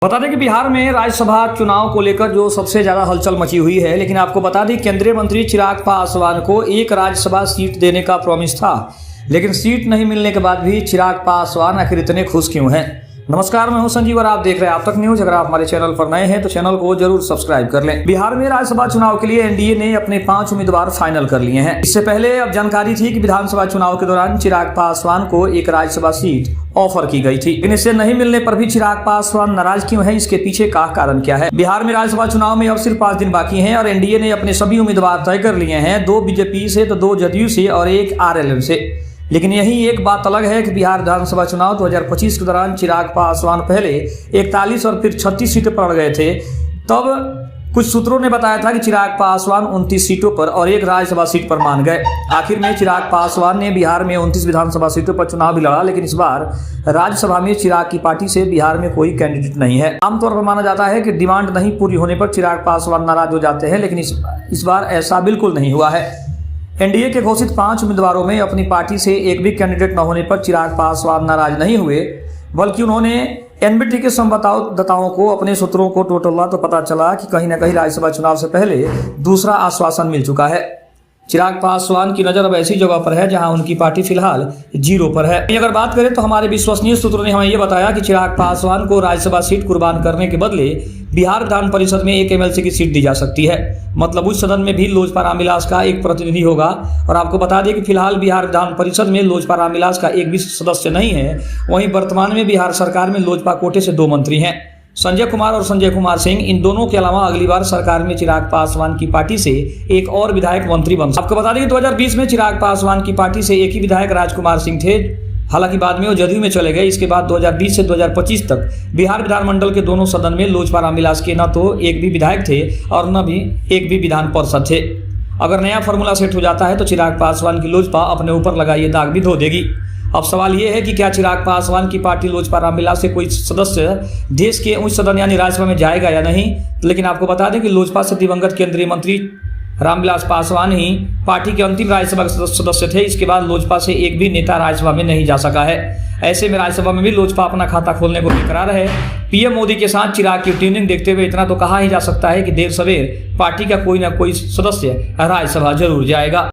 बता दें कि बिहार में राज्यसभा चुनाव को लेकर जो सबसे ज्यादा हलचल मची हुई है, लेकिन आपको बता दें केंद्रीय मंत्री चिराग पासवान को एक राज्यसभा सीट देने का प्रॉमिस था, लेकिन सीट नहीं मिलने के बाद भी चिराग पासवान आखिर इतने खुश क्यों हैं। नमस्कार, मैं हूं संजीव और आप देख रहे हैं आप तक न्यूज। अगर आप हमारे चैनल पर नए हैं तो चैनल को जरूर सब्सक्राइब कर लें। बिहार में राज्यसभा चुनाव के लिए एनडीए ने अपने 5 उम्मीदवार फाइनल कर लिए हैं। इससे पहले अब जानकारी थी कि विधानसभा चुनाव के दौरान चिराग पासवान को एक राज्यसभा सीट ऑफर की गई थी, लेकिन इससे नहीं मिलने पर भी चिराग पासवान नाराज क्यों है, इसके पीछे का कारण क्या है। बिहार में राज्यसभा चुनाव में अब सिर्फ 5 दिन बाकी हैं और एनडीए ने अपने सभी उम्मीदवार तय कर लिए हैं, 2 बीजेपी से तो 2 जदयू से और 1 आरएलएल से। लेकिन यही एक बात अलग है कि बिहार विधानसभा चुनाव 2025 के दौरान चिराग पासवान पहले 41 और फिर 36 सीटें पड़ गए थे। तब कुछ सूत्रों ने बताया था कि चिराग पासवान 29 सीटों पर और 1 राज्यसभा सीट पर मान गए। आखिर में चिराग पासवान ने बिहार में 29 विधानसभा सीटों पर चुनाव भी लड़ा, लेकिन इस बार राज्यसभा में चिराग की पार्टी से बिहार में कोई कैंडिडेट नहीं है। आमतौर पर माना जाता है कि डिमांड नहीं पूरी होने पर चिराग पासवान नाराज हो जाते हैं, लेकिन इस बार ऐसा बिल्कुल नहीं हुआ है। एनडीए के घोषित 5 उम्मीदवारों में अपनी पार्टी से एक भी कैंडिडेट न होने पर चिराग पासवान नाराज नहीं हुए, बल्कि उन्होंने एनबीटी के संवाददाताओं को अपने सूत्रों को टोटला तो पता चला कि कहीं न कहीं राज्यसभा चुनाव से पहले दूसरा आश्वासन मिल चुका है। चिराग पासवान की नजर अब ऐसी जगह पर है जहां उनकी पार्टी फिलहाल 0 पर है। अगर बात करें तो हमारे विश्वसनीय सूत्रों ने हमें यह बताया कि चिराग पासवान को राज्यसभा सीट कुर्बान करने के बदले बिहार विधान परिषद में 1 एमएलसी की सीट दी जा सकती है। मतलब उस सदन में भी लोजपा रामविलास का एक प्रतिनिधि होगा। और आपको बता दें कि फिलहाल बिहार विधान परिषद में लोजपा रामविलास का एक भी सदस्य नहीं है। वहीं वर्तमान में बिहार सरकार में लोजपा कोटे से 2 मंत्री हैं, संजय कुमार और संजय कुमार सिंह। इन दोनों के अलावा अगली बार सरकार में चिराग पासवान की पार्टी से एक और विधायक मंत्री बन सकते। आपको बता दें कि 2020 में चिराग पासवान की पार्टी से एक ही विधायक राजकुमार सिंह थे, हालांकि बाद में वो जदयू में चले गए। इसके बाद 2020 से 2025 तक बिहार विधानमंडल के दोनों सदन में लोजपा रामविलास के न तो एक भी विधायक थे और न भी एक भी विधान पार्षद थे। अगर नया फॉर्मूला सेट हो जाता है तो चिराग पासवान की लोजपा अपने ऊपर लगा ये दाग भी धो देगी। अब सवाल ये है कि क्या चिराग पासवान की पार्टी लोजपा रामविलास से कोई सदस्य देश के उच्च सदन यानी राज्यसभा में जाएगा या नहीं। लेकिन आपको बता दें कि लोजपा से दिवंगत केंद्रीय मंत्री रामविलास पासवान ही पार्टी के अंतिम राज्यसभा के सदस्य थे। इसके बाद लोजपा से एक भी नेता राज्यसभा में नहीं जा सका है। ऐसे में राज्यसभा में भी लोजपा अपना खाता खोलने को बेकरार है। पीएम मोदी के साथ चिराग की ट्यूनिंग देखते हुए इतना तो कहा ही जा सकता है कि देर सवेर पार्टी का कोई ना कोई सदस्य राज्यसभा जरूर जाएगा।